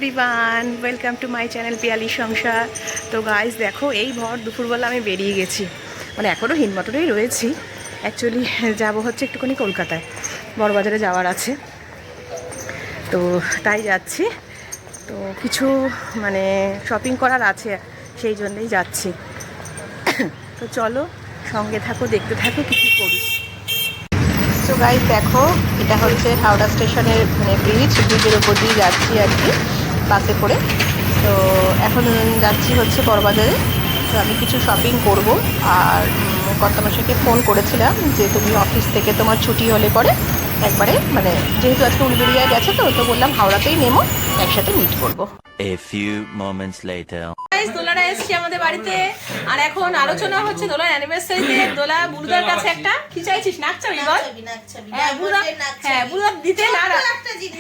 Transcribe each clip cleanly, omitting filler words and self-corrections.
Everyone, welcome to my channel Piyali সংসার। তো guys দেখো, এই ভর দুপুরবেলা আমি বেরিয়ে গেছি, মানে এখনও হিন্দমটরেই রয়েছি। অ্যাকচুয়ালি যাব হচ্ছে একটুখানি কলকাতায়, বড়বাজারে যাওয়ার আছে, তো তাই যাচ্ছি। তো কিছু মানে শপিং করার আছে, সেই জন্যই যাচ্ছি। তো চলো সঙ্গে থাকো, দেখতে থাকো কী কী করি। তো গাইস দেখো, এটা হচ্ছে হাওড়া স্টেশনের মানে ব্রিজের ওপর দিয়ে যাচ্ছি আর কি, বাসে করে। তো এখন যাচ্ছি হচ্ছে বড়বাজারে। তো আমি কিছু শপিং করব। আর কর্তামশাইকে ফোন করেছিলাম যে তুমি অফিস থেকে তোমার ছুটি হলে পরে একবারে, মানে যেহেতু আজকে উলবেড়িয়া গেছে, তো বললাম হাওড়াতেই নেমো, একসাথে মিট করবো। A few moments later. দোলারা এসছে আমাদের বাড়িতে, আর এখন আলোচনা হচ্ছে দোলার অ্যানিভার্সারিতে। দোলা বুড়ুদার কাছে একটা কি চাইছিস? নাকছাবি বল। হ্যাঁ বুড়ুদা, হ্যাঁ বুড়ুদা দিতে না,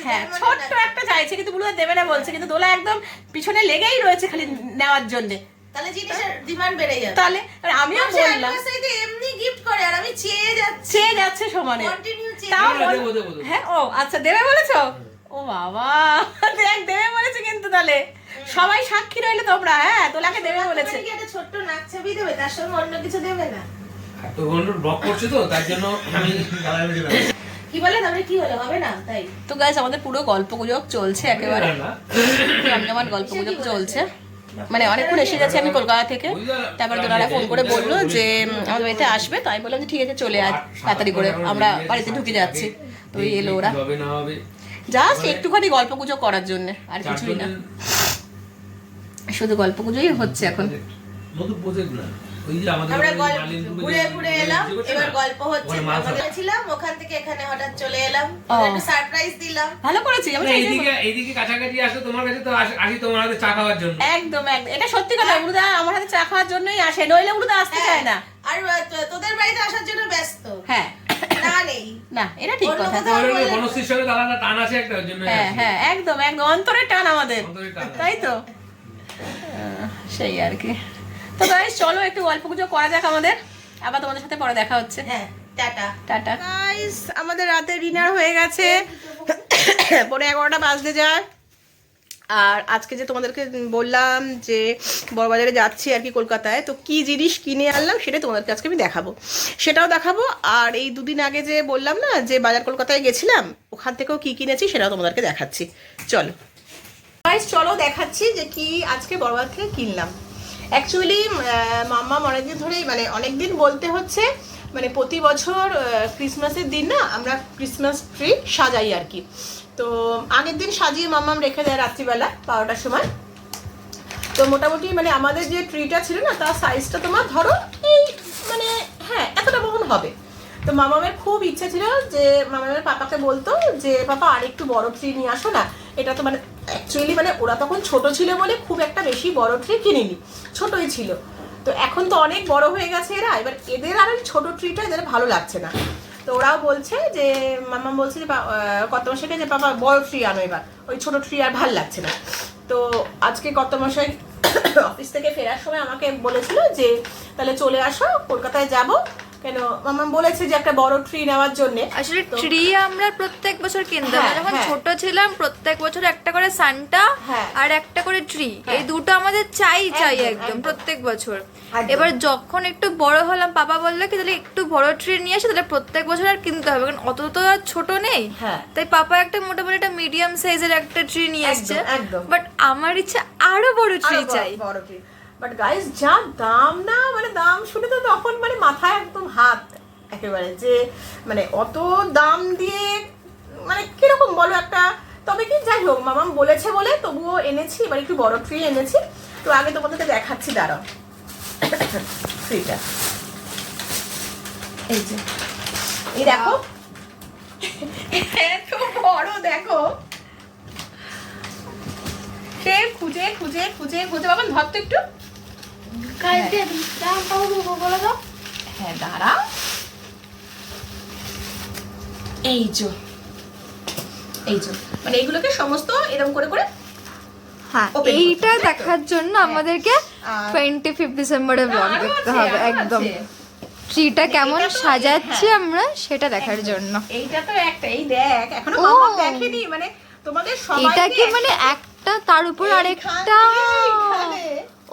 হ্যাঁ ছোট্ট একটা চাইছে, কিন্তু বুড়ুদা দেবে না বলছে। কিন্তু দোলা একদম পিছনে লেগেই রয়েছে খালি নেওয়ার জন্য। তাহলে জিনিসের ডিমান্ড বেড়ে যাবে। তাহলে আমিও বললাম এমনি গিফট করে, আর আমি চেয়ে যাচ্ছে সমানে। তাও হ্যাঁ, ও আচ্ছা দেবে বলেছো? ও বাবা, দেখ দেবে বলেছে কিন্তু। তাহলে সবাই সাক্ষী রইলে তোমরা। হ্যাঁ তোলাকে দেবে বলেছে। একটা ছোট্ট নাকছাবি দেবে, তার সঙ্গে অন্য কিছু দেবে না? তো বন্ধু ব্লক করছে, তো তার জন্য আমি কি বলে তবে কি হলো, হবে না তাই? তো গাইস আমাদের পুরো গল্পগুজব চলছে, একেবারে জমজমাট গল্পগুজব চলছে। মানে অনেকক্ষণ এসে গেছে আমি কলকাতা থেকে। তারপর দোলারা ফোন করে বললো যে আমাদের বাড়িতে আসবে। তো আমি বললাম যে ঠিক আছে চলে আয় তাড়াতাড়ি করে, আমরা বাড়িতে ঢুকে যাচ্ছি। তো এলো ওরা, জাস্ট একটুখানি গল্পগুজব করার জন্য, আর কিছুই না। শুধু গল্পগুজবই হচ্ছে এখন। নতুন প্রজেক্ট না, ওই যে আমাদের আমরা ঘুরে ঘুরে এলাম, এবার গল্প হচ্ছে। আমরা ছিলাম ওখান থেকে এখানে হঠাৎ চলে এলাম, একটু সারপ্রাইজ দিলাম। ভালো করেছি। এইদিকে কাছাকাছি আসো তোমার কাছে, তো আসি তোমার হাতে চা খাওয়ার জন্য। একদম একদম, এটা সত্যি কথা। উড়ুদা আমার হাতে চা খাওয়ার জন্যই আসে, নইলে উড়ুদা আসতে চায় না। আর তোদের বাড়িতে আসার জন্য ব্যস্ত। হ্যাঁ না নেই না, এটা ঠিক কথা। বনশ্রীর সঙ্গে দাঁড়ানো টান আছে একটা, ওর জন্য। হ্যাঁ হ্যাঁ একদম একদম, অন্তরের টান আমাদের, তাই তো। সেই আর কি। তো গাইস চলো একটু গল্পগুজব করা যাক আমাদের, আবার তোমাদের সাথে পরে দেখা হচ্ছে। হ্যাঁ, টাটা টাটা। গাইস আমাদের রাতে ডিনার হয়ে গেছে, 11:30 বাজতে যায়। আর আজকে যে তোমাদেরকে বললাম যে বড়বাজারে যাচ্ছি আর কি কলকাতায়, তো কি জিনিস কিনে আনলাম সেটা তোমাদেরকে আজকে আমি দেখাবো, সেটাও দেখাবো। আর এই দুদিন আগে যে বললাম না যে বাজার কলকাতায় গেছিলাম, ওখান থেকেও কি কিনেছি সেটাও তোমাদেরকে দেখাচ্ছি। চলো গাইস চলো দেখাচ্ছি যে কি আজকে বড়বাজার থেকে কিনলাম। অ্যাকচুয়ালি মাম্মা অনেকদিন ধরেই, মানে অনেকদিন বলতে হচ্ছে, মানে প্রতি বছর ক্রিসমাসের দিন না আমরা ক্রিসমাস ট্রি সাজাই আর কি। তো আগের দিন সাজিয়ে মাম্মাম রেখে দেয় রাত্রিবেলা 12টার সময়। তো মোটামুটি মানে আমাদের যে ট্রিটা ছিল না, তার সাইজটা তোমার ধরো এই মানে হ্যাঁ এতটা মতন হবে। তো মামামের খুব ইচ্ছা ছিল যে মামামের পাপাকে বলতো যে পাপা আর একটু বড় ট্রি নিয়ে আসো না। এটা তো মানে অ্যাকচুয়ালি মানে ওরা তখন ছোট ছিল বলে খুব একটা বেশি বড় ট্রি কিনিনি, ছোটই ছিল। তো এখন তো অনেক বড় হয়ে গেছে এরা, এবার এদের আর ওই ছোটো ট্রিটা এদের ভালো লাগছে না। তো ওরাও বলছে যে মামা বলছে যে কর্তামশাইকে যে বাবা বড় ট্রি আনো, এবার ওই ছোটো ট্রি আর ভাল লাগছে না। তো আজকে কর্তামশাই অফিস থেকে ফেরার সময় আমাকে বলেছিল যে তাহলে চলে আসো, কলকাতায় যাব। কেন মামা বলেছে যে একটা বড় ট্রি নেওয়ার জন্য। আসলে ট্রি আমরা প্রত্যেক বছর কিনতাম, যখন ছোট ছিলাম প্রত্যেক বছর একটা করে সান্টা আর একটা করে ট্রি, এই দুটো আমাদের চাই একদম প্রত্যেক বছর। এবার যখন একটু বড় হলাম পাপা বললো কি তাহলে একটু বড় ট্রি নিয়ে আসে, তাহলে প্রত্যেক বছর আর কিনতে হবে, কারণ অত তো আর ছোট নেই। তাই পাপা একটা মোটামুটি একটা মিডিয়াম সাইজের একটা ট্রি নিয়ে আসছে, বাট আমার ইচ্ছে আরো বড় ট্রি চাই। বড় ট্রি, বাট গাইস যা দাম না, মানে দাম শুনে তো তখন মানে মাথায় একদম হাত একেবারে, যে মানে অত দাম দিয়ে মানে কিরকম বলো একটা। তবে কি যাই হোক মামাম বলেছে বলে তবুও এনেছি, এবার একটু বড় ট্রি এনেছি। তো আগে তোমাদেরকে দেখাচ্ছি, দাঁড়াও ট্রিটা। এই যে এই দেখো এত বড়, দেখো সে খুঁজে খুঁজে খুঁজে খুঁজে বাবা ধর তো একটু। হ্যাঁ দাঁড়াও, এই যে মানে এইগুলোকে সমস্ত এরকম করে করে হ্যাঁ, এইটা দেখার জন্য আমাদেরকে 25 ডিসেম্বরে ব্লগ দেখতে হবে একদম। ট্রিটা কেমন সাজাচ্ছি আমরা সেটা দেখার জন্য। এইটা তো একটা, এই দেখ এখনো মামা দেখেনি, মানে তোমাদের সবাইকে এটা কি মানে একটা, তার উপর আরেকটা। এইখানে।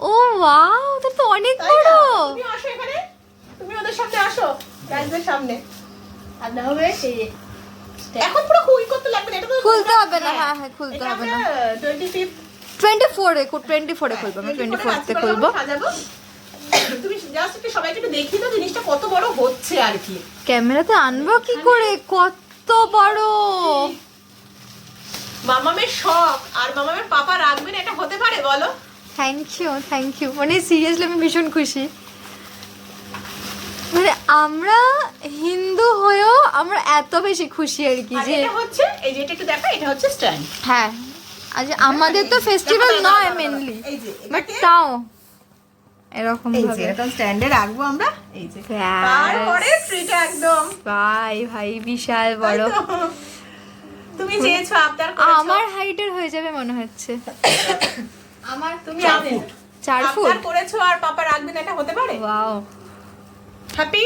ও ওয়াও, এটা তো অনেক তাই বড়। না? তুমি আসো এখানে, তুমি ওদের সামনে আসো, গাইজদের সামনে। আদা হবে সেই এখন পুরো কুই করতে লাগবে না, এটা তো খুলতে হবে না, হ্যাঁ হ্যাঁ খুলতে হবে না। 25 24 এ খুলবো, আমি 24 তে খুলবো। সাজাবো। তুমি জাস্ট একটু সবাইকে একটু দেখিয়ে দাও জিনিসটা কত বড় হচ্ছে আর কি। ক্যামেরাতে আনবো কি করে, কত বড়। মামামের শখ আর মামামের পাপা রাখবেন, এটা হতে পারে বলো? থ্যাংক ইউ, মানে সিরিয়াসলি আমি ভীষণ খুশি। মানে আমরা হিন্দু হয়েও আমরা এত বেশি খুশি আর কি আর যে এটা হচ্ছে, এই যে এটা একটু দেখা, এটা হচ্ছে স্ট্যান্ড। হ্যাঁ, আজ আমাদের তো ফেস্টিভ্যাল নয় মেনলি, এই যে বাট এটাকে- তাও এরকম এই যে ভাবে এরকম স্ট্যান্ডে রাখবো আমরা, এই যে Yes. তারপরে ট্রিটা একদম ভাই বিশাল বড়। তাই তো? তুমি চেয়েছো, আবদার করেছো, আমার হাইটের হয়ে যাবে মনে হচ্ছে। আমার তুমি 4 ফুট। আবদার করেছো আর পাপা রাখবেন, এটা হতে পারে? Wow, happy?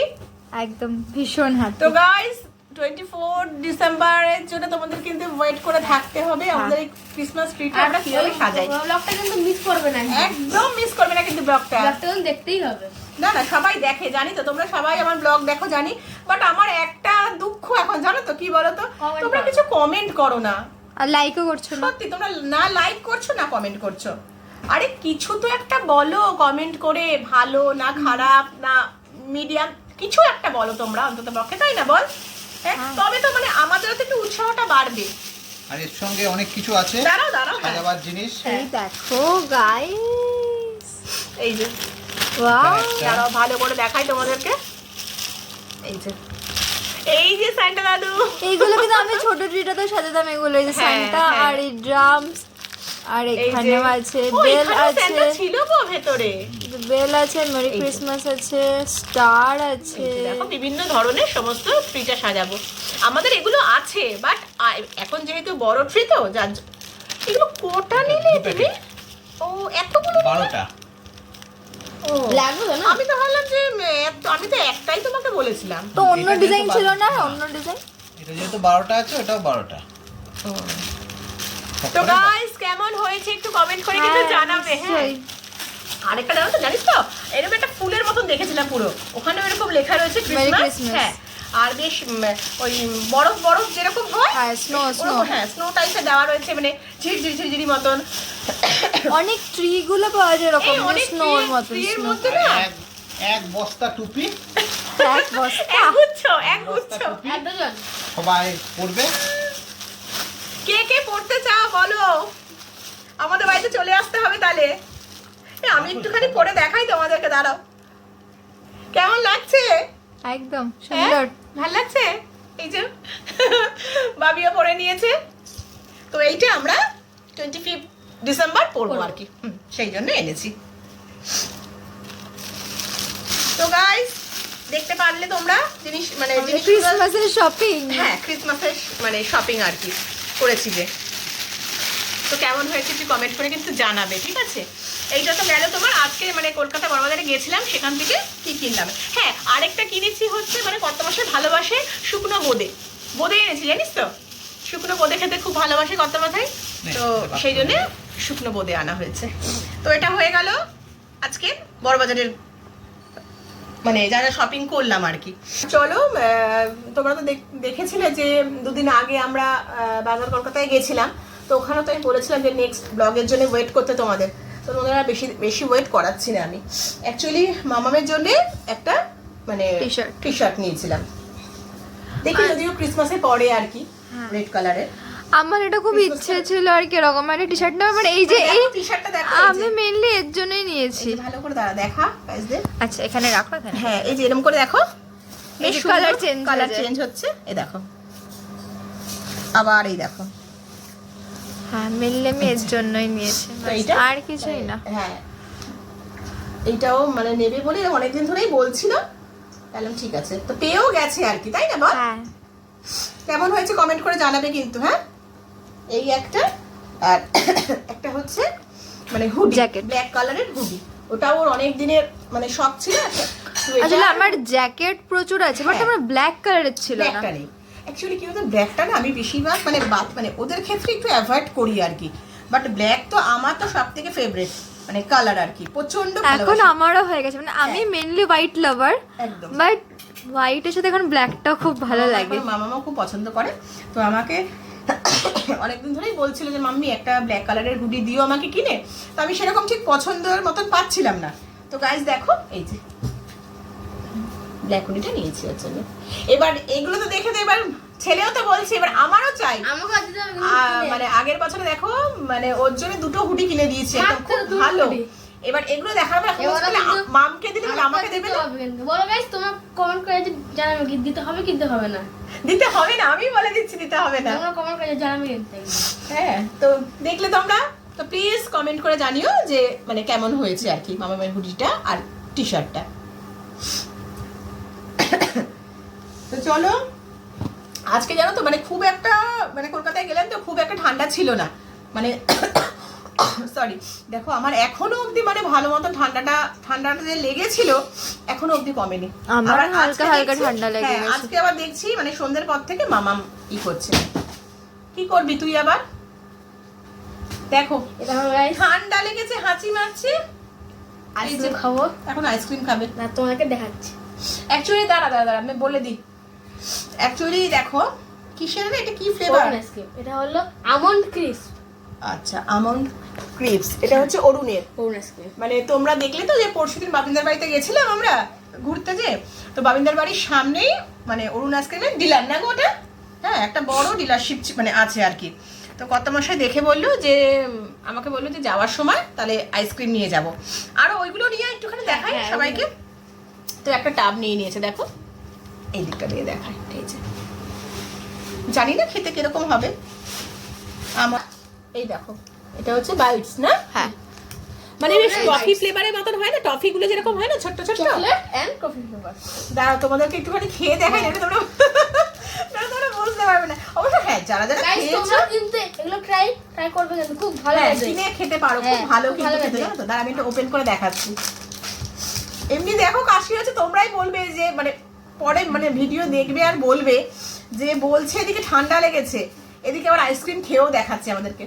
একদম ভীষণ তো হ্যাপি। গাইস 24 ডিসেম্বরের জন্য তোমাদের কিন্তু ওয়েট করে থাকতে হবে আমাদের এই ক্রিসমাস ট্রিটা আমরা কিভাবে সাজাই। ব্লগটা কিন্তু মিস করবে না, একদম মিস করবে না কিন্তু ব্লগটা। ব্লগটা কিন্তু দেখতেই হবে। না না, সবাই দেখে, জানি তো, তোমরা সবাই আমার ব্লগ দেখো জানি, বাট আমার একটা দুঃখ এখন, জানো তো কি বলো তো, Comment তোমরা করো। কিছু কমেন্ট করো না। আর লাইকও করছো না। সত্যি তোমরা না লাইক করছো না কমেন্ট করছো। আরে কিছু তো একটা বলো কমেন্ট করে, ভালো না খারাপ না মিডিয়াম, কিছু একটা বলো তোমরা অন্তত পক্ষে, তাই না বল? হ্যাঁ, তবে তো মানে আমাদেরও তো একটু উৎসাহটা বাড়বে। আর এর সঙ্গে অনেক কিছু আছে দাঁড়াও দাঁড়াও, হ্যাঁ। সাজাবার জিনিস। এই দেখো গাইস, এই যে ওয়াও, দাঁড়াও ভালো করে দেখাই তোমাদেরকে, এই যে সান্টা দাদু, এইগুলো কিন্তু আমি ছোট ট্রিটাতে সাজাতাম, এগুলো এই যে হ্যাঁ, সান্টা হ্যাঁ। আর এই ড্রামস, আর এই যে এখানেও আছে ও, বেল এখানেও আছে, সান্টা ছিল গো ভেতরে। বেল আছে, মেরি ক্রিসমাস আছে, স্টার আছে। এই যে দেখো বিভিন্ন ধরনের সমস্ত ট্রিটা সাজাবো, আমাদের এগুলো আছে, বাট এখন যেহেতু বড় ট্রি তো যার এগুলো কোটা নিলে তুমি, ও এতগুলো নিলে? 12টা। ও, লাগবে না? আমি তো ভাবলাম যে আমি তো একটাই তোমাকে বলেছিলাম। তো অন্য এটা ডিজাইন যেহেতু ছিল না, বারো- অন্য ডিজাইন। এটা যেহেতু 12টা আছে, ওটাও 12টা। তো গাইস কেমন হয়েছে একটু কমেন্ট করে কিন্তু জানাবে। হ্যাঁ, আরেকটা জানো তো, জানিস তো এরকম একটা ফুলের মতন দেখেছিলাম পুরো, ওখানে এরকম লেখা রয়েছে ক্রিসমাস। Christmas। হ্যাঁ, আর বেশ ওই বরফ বরফ যেরকম হয়, হ্যাঁ, snow, ওরকম, snow। হ্যাঁ স্নো টাইপের দেওয়া রয়েছে, মানে ঝিরঝিরি ঝিরঝিরি মতন। অনেক ট্রি গুলো পাওয়া যায় এরকম এই অনেক স্নোর মতন, ট্রির snow। মধ্যে না এক বস্তা টুপি, এক বস্তা। এক গুচ্ছ। এক ডজন। সবাই পড়বে। কে কে পড়তে চাও বলো, আমাদের বাড়িতে চলে আসতে হবে তাহলে। আমি একটুখানি পরে দেখাই তোমাদেরকে, দাঁড়াও। কেমন লাগছে? একদম হ্যাঁ? সুন্দর। ভাল লাগছে? এই যে বাবিও পরে নিয়েছে, তো এইটা আমরা 25 ডিসেম্বর পরবো আর কি, সেই জন্য এনেছি। তো গাইস দেখতে পারলে তোমরা জিনিস, মানে জিনিসগুলো, ক্রিসমাসের শপিং। হ্যাঁ ক্রিসমাসের মানে শপিং আর কি করেছি যে। তো কেমন হয়েছে একটু কমেন্ট করে কিন্তু জানাবে, ঠিক আছে? এইটা তো গেল তোমার আজকে, মানে কলকাতা বড়বাজারে গেছিলাম, সেখান থেকে কি কিনলাম। হ্যাঁ, আরেকটা কিনেছি হচ্ছে মানে কত মাসে ভালোবাসে শুকনো বোঁদে, বোঁদে এনেছি জানিস তো, শুকনো বোঁদে খেতে খুব ভালোবাসে কত মাথায়, তো সেই জন্য শুকনো বোঁদে আনা হয়েছে। তো এটা হয়ে গেল আজকে বড়বাজারের মানে যারা শপিং করলাম আর কি। চলো, তোমরা তো দেখেছিলে যে দুদিন আগে আমরা বাজার কলকাতায় গেছিলাম, তো ওখানে তো আমি বলেছিলাম যে নেক্সট ব্লগের জন্য ওয়েট করতে তোমাদের, তো তোমাদের আর বেশি ওয়েট করাচ্ছি না আমি। অ্যাকচুয়ালি মামামের জন্য একটা মানে টি শার্ট নিয়েছিলাম, দেখি যদিও ক্রিসমাসে পরে আর কি, রেড কালারের। আমার এটা খুব ইচ্ছে ছিল আর কি এরকম একটা টি শার্ট নেওয়ার, মানে এই যে এই টি শার্টটা দেখো, আমি মেইনলি এর জন্যই নিয়েছি। ভালো করে দাঁড়া দেখা গাইসদের। আচ্ছা এখানে রাখো, এখানে হ্যাঁ, এই যে এরকম করে দেখো, এই যে কালার চেঞ্জ, কালার চেঞ্জ হচ্ছে, এই দেখো, আবার এই দেখো। হ্যাঁ মেইনলি আমি এর জন্যই নিয়েছি, তো এইটা? আর কিছুই না। হ্যাঁ, এইটাও মানে নেবে বলে অনেকদিন ধরেই বলছিল, তাহলে ঠিক আছে, তো পেয়েও গেছে আর কি, তাই না বল? হ্যাঁ, কেমন হয়েছে কমেন্ট করে জানাবে কিন্তু। হ্যাঁ, এই একটা, আর একটা হচ্ছে মানে হুডি, Jacket। ব্ল্যাক কালারের হুডি, ওটাও ওর অনেক দিনের মানে শখ ছিল একটা sweater। আসলে আমার জ্যাকেট প্রচুর আছে, বাট হ্যাঁ। আমার ব্ল্যাক কালারের ছিল না। ব্ল্যাকটা নেই, অ্যাকচুয়ালি কি বলতো, ব্ল্যাকটা না আমি বেশিরভাগ মানে মানে ওদের ক্ষেত্রে একটু অ্যাভয়েড করি আর কি, বাট ব্ল্যাক তো আমার তো সব থেকে ফেভারিট মানে কালার আর কি, প্রচন্ড এখন আমারও হয়ে গেছে, মানে আমি মেনলি হোয়াইট লাভার, একদম। বাট হোয়াইটের সাথে এখন ব্ল্যাকটাও খুব ভালো লাগে। মামাও খুব পছন্দ করে, তো আমাকে অনেকদিন ধরেই বলছিল যে মাম্মি একটা ব্ল্যাক কালারের হুডি দিও আমাকে কিনে, তো আমি সেরকম ঠিক পছন্দের মতন পাচ্ছিলাম না। তো গাইস দেখো এই যে ব্ল্যাক হুডিটা নিয়েছি ওর জন্য। এবার এগুলো তো দেখে তো এবার ছেলেও তো বলছে এবার আমারও চাই। মানে আগের বছরে দেখো মানে ওর জন্য দুটো হুডি কিনে দিয়েছি, একদম খুব ভালো। এবার এগুলো দেখার পর মামকে দিলে আমাকে দেবে না? বলো গাইস তোমরা কমেন্ট করে জানাবে কি দিতে হবে কিনতে হবে না। দিতে হবে না, আমি বলে দিচ্ছি দিতে হবে না। তোমরা কমেন্ট করে জানাবে কিনতে। হ্যাঁ, তো দেখলে তোমরা, তো প্লিজ কমেন্ট করে জানিও যে মানে কেমন হয়েছে আর কি মামা মায়ের হুডিটা আর টি শার্টটা। তো চলো আজকে জানো তো মানে খুব একটা মানে কলকাতায় গেলাম তো খুব একটা ঠান্ডা ছিল না, মানে সরি দেখো আমার এখনো অবধি মানে ভালো মতন ঠান্ডাটা যে লেগেছিল এখনো অবধি কমেনি। আমার আবার হালকা আজকে হালকা দেখছি- ঠান্ডা লেগে হ্যাঁ, গেছে। আজকে আবার দেখছি মানে সন্ধ্যের পর থেকে মামাম ই করছে। কি করবি তুই আবার? দেখো এটা হলো গাইস ঠান্ডা লেগেছে, হাঁচি মারছে, আইসক্রিম খাবো এখন আইসক্রিম খাবে। না, তোমাদেরকে দেখাচ্ছি। অ্যাকচুয়ালি দাঁড়া আমি বলে দিই, অ্যাকচুয়ালি দেখো কিসের না এটা কি ফ্লেভার? অরুণ আইসক্রিম, এটা হলো আমন্ড ক্রিস্প। আচ্ছা আমন্ড ক্রিপস, এটা হচ্ছে অরুণের। অরুণ আইসক্রিম মানে তোমরা দেখলে তো যে পরশুদিন বাবিনদার বাড়িতে গেছিলাম আমরা ঘুরতে, যে তো বাবিনদার বাড়ির সামনেই মানে অরুণ আইসক্রিমের ডিলার না গো ওটা, হ্যাঁ একটা বড় ডিলারশিপ মানে আছে আর কি। তো কর্তামশাই দেখে বললো যে আমাকে বললো যে যাওয়ার সময় তাহলে আইসক্রিম নিয়ে যাব, আর ওইগুলো নিয়ে একটুখানি দেখাই হ্যাঁ, সবাইকে। তো একটা টাব নিয়ে নিয়েছে, দেখো এই দিকটা দিয়ে দেখাই, এই যে জানি না খেতে কিরকম হবে আমার। এই দেখো এটা হচ্ছে বাইটস না? হ্যাঁ, মানে টফি ফ্লেভারের মতন হয় না, টফি গুলো যেরকম হয় না ছোট্ট ছোট্ট। Chocolate and coffee flavour. দাঁড়াও তোমাদেরকে একটুখানি খেয়ে দেখাই, না তোমরা তোমরা বুঝতে পারবে না। অবশ্য হ্যাঁ যারা যারা গাইস খেয়েছো তোমরা কিন্তু এগুলো ট্রাই করবে, কিন্তু খুব ভালো হ্যাঁ, লাগে। কিনে খেতে পারো, খুব হ্যাঁ, ভালো খুব কিন্তু ভালো খেতে, লাগে। জানো তো? দাঁড়া আমি একটা ওপেন করে দেখাচ্ছি। এমনি দেখো কাশি হচ্ছে, তোমরাই বলবে যে মানে পরে মানে ভিডিও দেখবে আর বলবে যে বলছে এদিকে ঠান্ডা লেগেছে, এদিকে আবার আইসক্রিম খেয়েও দেখাচ্ছে আমাদেরকে।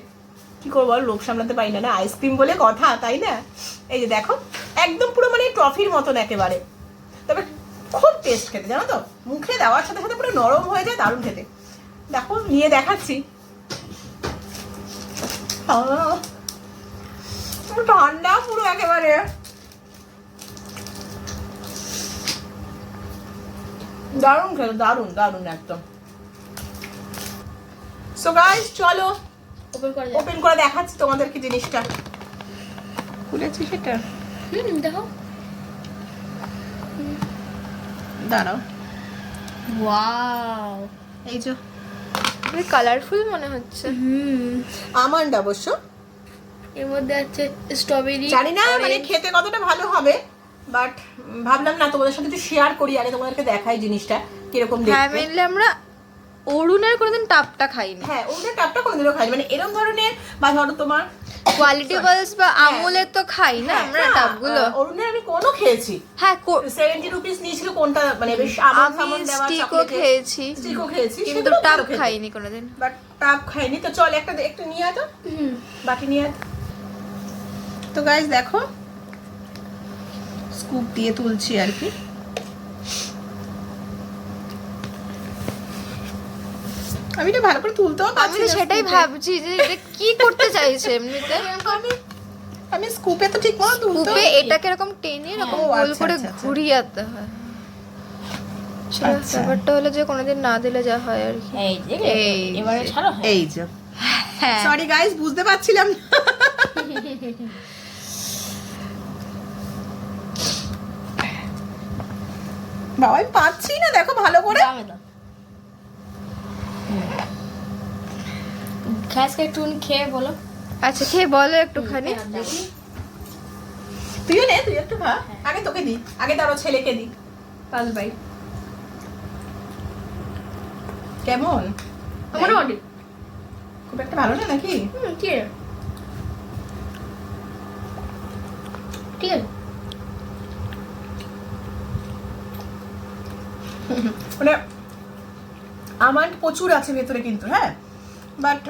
কি করবো আর লোভ সামলাতে পারি না, না আইসক্রিম বলে কথা, তাই না? এই যে দেখো একদম পুরো মানে টফির মতন একেবারে, তবে খুব টেস্ট খেতে, জানো তো? মুখে দেওয়ার সাথে সাথে পুরো নরম হয়ে যায়, দারুণ খেতে। দেখো নিয়ে দেখাচ্ছি। ঠান্ডা পুরো একেবারে, দারুণ খেতে, দারুণ দারুণ একদম। সো গাইস চলো ওপেন করে ওপেন করে দেখাচ্ছি তোমাদেরকে জিনিসটা। খুলেছি সেটা, দেখো। দাঁড়াও ওয়াও, এই যে খুবই কালারফুল মনে হচ্ছে। আমন্ড অবশ্য, এর মধ্যে আছে স্ট্রবেরি। জানি না মানে খেতে কতটা ভালো হবে, বাট ভাবলাম না তোমাদের সাথে একটু শেয়ার করি, আগে তোমাদেরকে দেখাই জিনিসটা কিরকম হ্যাঁ, দেখতে। মেনলি আমরা অরুণের কোনোদিন টাপটা খাইনি। হ্যাঁ ওদের টাপটা কোনোদিনও খাই মানে এরকম ধরনের, বা ধরো তোমার কোয়ালিটি ওয়াইজ বা আমুলের তো খাই না আমরা হ্যাঁ, টাপগুলো। অরুণের আমি কোনো খেয়েছি, হ্যাঁ, 70 রুপিস নিয়েছিল কোনটা মানে বেশ আমন্ড আমি ফামন্ড দেওয়া স্টিকও চকলেটে। খেয়েছি, স্টিকও খেয়েছি, কিন্তু সেগুলো টাপ ভালো খেতে। খাইনি কোনোদিন। বাট টাপ খাইনি। তো চল একটা একটু নিয়ে আয় তো, বাটি নিয়ে আয়। তো গাইস দেখো স্কুপ দিয়ে তুলছি আর কি। আমি এটা ভালো করে তুলতেও আমি পারছি তো না সেটাই scoop-এ। ভাবছি যে এটা কি করতে চাইছে এমনিতে। আমি স্কুপে তো ঠিক মতো তুলতে উপে এটাকে এরকম টেনে এরকম ও, গোল আচ্ছা, করে আচ্ছা, আচ্ছা। ঘুরিয়াতে হয়। সেটা আচ্ছা। ব্যাপারটা হলো যে কোনোদিন না দিলে যা হয় আর কি। এই যে এই এবারে ছাড়ো। এই যে হ্যাঁ, সরি গাইস বুঝতে পারছিলাম না। বাবা আমি পাচ্ছি না, দেখো ভালো করে। দামে দাও। খাসকে একটু খেয়ে বলো। আচ্ছা খেয়ে বলো একটুখানি। দেখি। তুইও নে, তুই একটু খা। আগে তোকে দি, আগে তারও ছেলেকে দি। পাল ভাই কেমন? মোটামুটি খুব একটা ভালো না নাকি? ঠিক আছে, ঠিক আছে। মানে আমন্ড প্রচুর আছে ভেতরে কিন্তু, হ্যাঁ বাট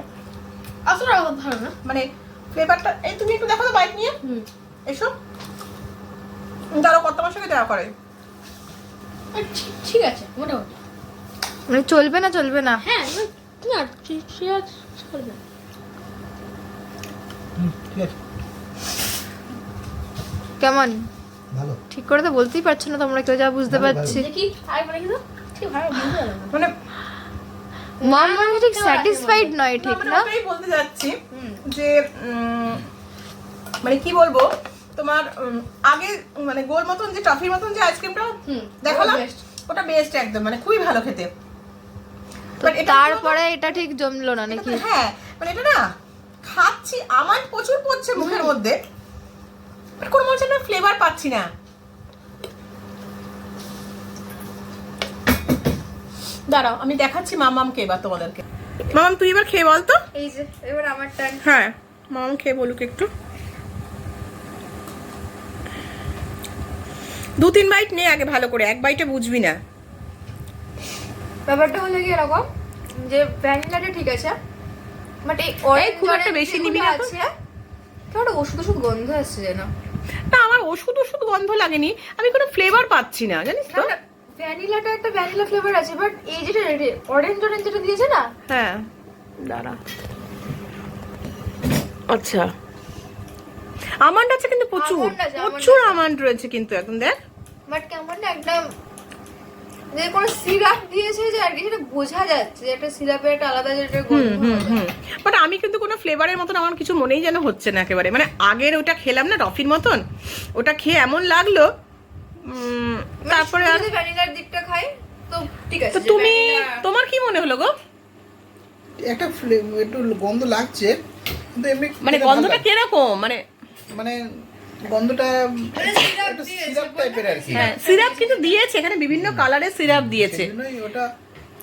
আসলে ভালো না। মানে ফ্লেভারটা এই তুমি একটু দেখো তো বাইট নিয়ে এসো দাঁড়াও কত আমার সঙ্গে দেওয়া করে ঠিক আছে মোটামুটি। মানে চলবে না চলবে না হ্যাঁ না ঠিক আছে চলবে। ঠিক আছে কেমন ভালো ঠিক করে তো বলতেই পারছো না তোমরা কেউ, যা বুঝতে পারছি। দেখি আই বলে কিন্তু ঠিক ভালো বুঝতে পারলাম না। মানে মম মানে ঠিক স্যাটিসফাইড নয় ঠিক মানে না। ওটাই বলতে যাচ্ছি যে মানে কি বলবো তোমার আগে মানে গোল মতন যে টফির মতন যে আইসক্রিমটা দেখালাম ওটা best। ওটা বেস্ট একদম মানে খুবই ভালো খেতে But এটা তারপরে এটা ঠিক জমলো না এটা নাকি? তো- হ্যাঁ মানে এটা না খাচ্ছি আমার প্রচুর পড়ছে মুখের মধ্যে বাট কোনো মনে না ফ্লেভার পাচ্ছি না। দাঁড়াও আমি দেখাচ্ছি মামামকে এবার তোমাদেরকে। মামাম তুই এবার খেয়ে বল তো। এই যে এবার আমার টার্ন। হ্যাঁ মামাম খেয়ে বলুক একটু। 2-3 বাইট নে আগে ভালো করে, এক বাইটে বুঝবি না। ব্যাপারটা হলো কি এরকম যে ভ্যানিলাটা ঠিক আছে বাট এই খুব একটা বেশি নিবি না তো? আছে কেমন ওষুধ ওষুধ গন্ধ আসছে যেন। না আমার ওষুধ গন্ধ লাগেনি, আমি কোনো ফ্লেভার পাচ্ছি না জানিস তো। ভ্যানিলাটা একটা ভ্যানিলা ফ্লেভার আছে বাট এই যেটা অরেঞ্জ যেটা দিয়েছে না, হ্যাঁ দাঁড়া আচ্ছা আমন্ড আছে কিন্তু প্রচুর Almond আছে, almond প্রচুর আছে। আমন্ড রয়েছে কিন্তু একদম দেখ। বাট কেমন না একদম যে কোনো সিরাপ দিয়েছে যে আর কি সেটা বোঝা যাচ্ছে যে একটা সিরাপের একটা আলাদা যেটা গন্ধ হয়। বাট আমি কিন্তু কোনো ফ্লেভারের মতন আমার কিছু মনেই যেন হচ্ছে না একেবারে। মানে আগের ওটা খেলাম না টফির মতন, ওটা খেয়ে এমন লাগলো তারপরে আর যদি ভ্যানিলার দিকটা খাই তো ঠিক আছে। তো যে তুমি vanilla- তোমার কি মনে হলো গো? একটা একটু গন্ধ লাগছে কিন্তু এমনি মানে খেতে ভালো গন্ধটা লাগে। কিরকম মানে মানে গন্ধটা মানে syrup একটু দিয়েছে, সিরাপ টাইপের আর কি। হ্যাঁ সিরাপ কিন্তু দিয়েছে এখানে বিভিন্ন কালারের সিরাপ দিয়েছে। সেজন্যই ওটা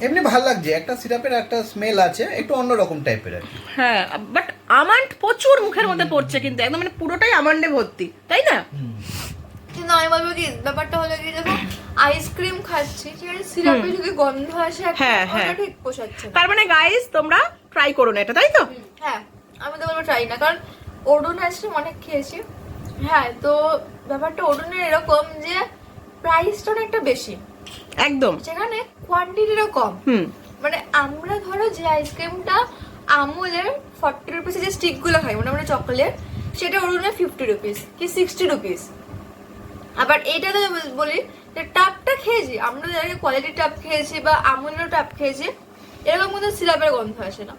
এমনি ভালো লাগছে, একটা সিরাপের একটা স্মেল আছে একটু অন্যরকম টাইপের আর কি। হ্যাঁ বাট আমন্ড প্রচুর মুখের মধ্যে পড়ছে কিন্তু একদম মানে পুরোটাই আমন্ডে ভর্তি তাই না? কিন্তু আমি বলবো কি ব্যাপারটা হলো কি দেখো আইসক্রিম খাচ্ছি ঠিক আছে সিরাপে যদি গন্ধ আসে একটা, হ্যাঁ, ওটা হ্যাঁ। ঠিক পোষাচ্ছে না। তার মানে গাইস তোমরা ট্রাই করো না এটা তাই তো? হ্যাঁ আমি তো বলবো ট্রাই না, কারণ ওডুন আইসক্রিম অনেক খেয়েছি। হ্যাঁ তো ব্যাপারটা ওডুনের এরকম যে প্রাইসটা অনেকটা বেশি একদম সেখানে কোয়ান্টিটিটাও কম। হুম মানে আমরা ধরো যে আইসক্রিমটা আমুলের 40 রুপিসের যে স্টিকগুলো খাই মানে চকলেট, সেটা ওডুনের 50 রুপিস কি 60 রুপিস। আবার এইটাতে বলি যে টাপটা খেয়েছি আমরা যারা কোয়ালিটি টাপ খেয়েছি বা আমুলের টাপ খেয়েছি এরকম কোনো সিরাপের গন্ধ আসে না।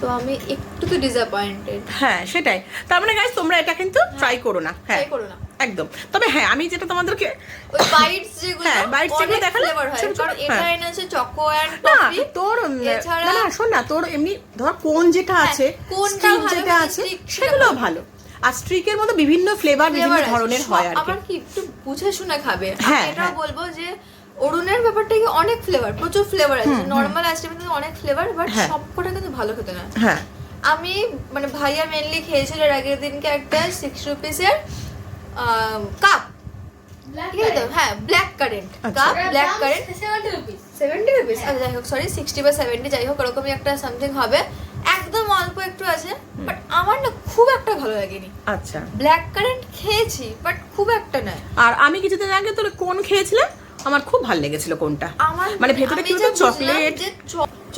তো আমি একটু তো ডিসঅ্যাপয়েন্টেড। হ্যাঁ সেটাই। তার মানে গাইস তোমরা এটা কিন্তু ট্রাই করো না। হ্যাঁ ট্রাই করো না। একদম। তবে হ্যাঁ আমি যেটা তোমাদেরকে ওই বাইটস যেগুলো হ্যাঁ, bites যেগুলো অনেক দেখালে ফ্লেভার হয় ছোট ছোট, কারণ এটা হ্যাঁ। এনেছে চকো এন্ড না টফি। তোর এছাড়া- না না শোন না তোর এমনি ধর কোন যেটা আছে কোনটা স্ট্রিক ভালো, যেটা কোনটা আছে stick সেগুলো ভালো। আর স্ট্রিকের মধ্যে বিভিন্ন ফ্লেভার বিভিন্ন ফ্লেভার ধরনের হয় আর কি। আবার কি একটু বুঝে শুনে খাবে। হ্যাঁ, আমি এটাও হ্যাঁ। বলবো যে অরুণের ব্যাপারটা কি অনেক ফ্লেভার প্রচুর ফ্লেভার আছে নরমাল আইসক্রিমের কিন্তু অনেক ফ্লেভার বাট হ্যাঁ। সবকটা কিন্তু ভালো খেতে না। হ্যাঁ আমি মানে ভাইয়া মেনলি খেয়েছিল এর আগের দিনকে একটা 6 রুপিসের কাপ ঠিক আছে তো হ্যাঁ black current cup black current 70 rupees 70 rupees আচ্ছা যাই হোক সরি 60 বা 70 যাই হোক এরকমই একটা সামথিং হবে একদম অল্প একটু আছে বাট আমার না খুব একটা ভালো লাগেনি। আচ্ছা। ব্ল্যাক কারেন্ট খেয়েছি বাট খুব একটা নয়। আর আমি কিছুদিন আগে তোর কোন খেয়েছিলাম আমার খুব ভালো লেগেছিল কোনটা আমার মানে ভেতরে কি হতো চকলেট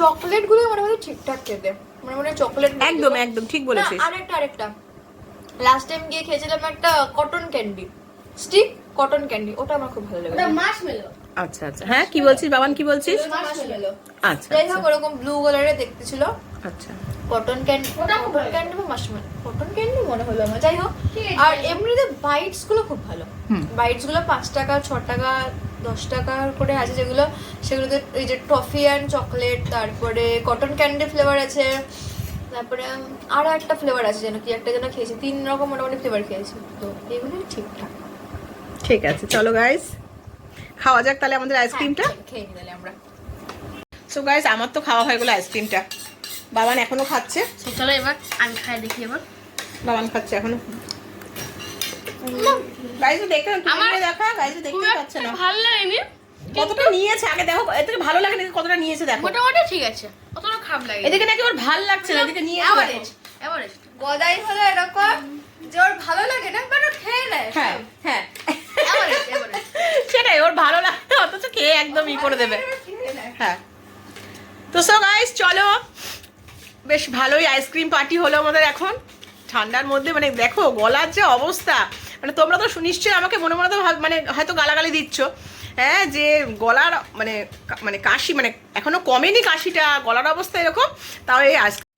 চকলেট গুলো মানে ঠিকঠাক খেতে মানে চকলেট একদম একদম ঠিক বলেছিস। আরেকটা লাস্ট টাইম গিয়ে খেয়েছিলাম একটা cotton candy stick cotton candy ওটা আমার খুব ভালো ওটা লাগে। মার্শমেলো আচ্ছা আচ্ছা হ্যাঁ কি বলছিস বাবান কি বলছিস? মার্শমেলো আচ্ছা যাই আচ্ছা হোক ওরকম ব্লু কালারের দেখতে ছিল আচ্ছা কটন ক্যান্ডি ওটা খুব ভালো। ক্যান্ডি বা মার্শমেলো কটন ক্যান্ডি মনে হলো আমার যাই হোক। ঠিক আছে। আর এমনিতে বাইটস গুলো খুব ভালো বাইটস গুলো 5 টাকা 6 টাকা 10 টাকার করে আছে যেগুলো সেগুলোতে এই যে টফি অ্যান্ড চকলেট তারপরে কটন ক্যান্ডি ফ্লেভার আছে তারপরে আরো একটা ফ্লেভার আছে যেন কি একটা যেন খেয়েছি 3 রকম মোটামুটি ফ্লেভার খেয়েছি তো এগুলো ঠিকঠাক। ঠিক আছে চলো গাইস খাওয়া যাক তাহলে আমাদের আইসক্রিমটা। খেয়ে নিই তাহলে আমরা। সো গাইস আমার তো খাওয়া হয়ে গেল আইসক্রিমটা, বাবান এখনো খাচ্ছে। চলো এবার আমি খাই দেখি এবার বাবান খাচ্ছে এখনো। গাইস দেখতে আমার- দেখা গাইস খুব দেখতেই পাচ্ছে একটা না ভালো লাগেনি কতটা নিয়েছে আগে দেখো এর থেকে ভালো লাগে নাকি কতটা নিয়েছে দেখো। মোটামুটি ঠিক আছে অতটা খারাপ লাগে এদিকে নাকি ওর ভাল লাগছে না, এদিকে নিয়ে এভারেজ এভারেজ গদাই হলো এরকম যে ওর ভালো লাগে না বাট ও খেয়ে নেয় হ্যাঁ হ্যাঁ এভারেজ এভারেজ সেটাই, ওর ভালো লাগে অথচ খেয়ে একদম ই করে দেবে। হ্যাঁ, তো সো গাইস চলো, বেশ ভালোই আইসক্রিম পার্টি হলো আমাদের এখন ঠান্ডার মধ্যে। মানে দেখো গলার যে অবস্থা, মানে তোমরা তো নিশ্চয়ই আমাকে মনে মনে তো মানে হয়তো গালাগালি দিচ্ছ, হ্যাঁ, যে গলার মানে কাশি, মানে এখনো কমেনি কাশিটা, গলার অবস্থা এরকম, তাও এই আইসক্রিম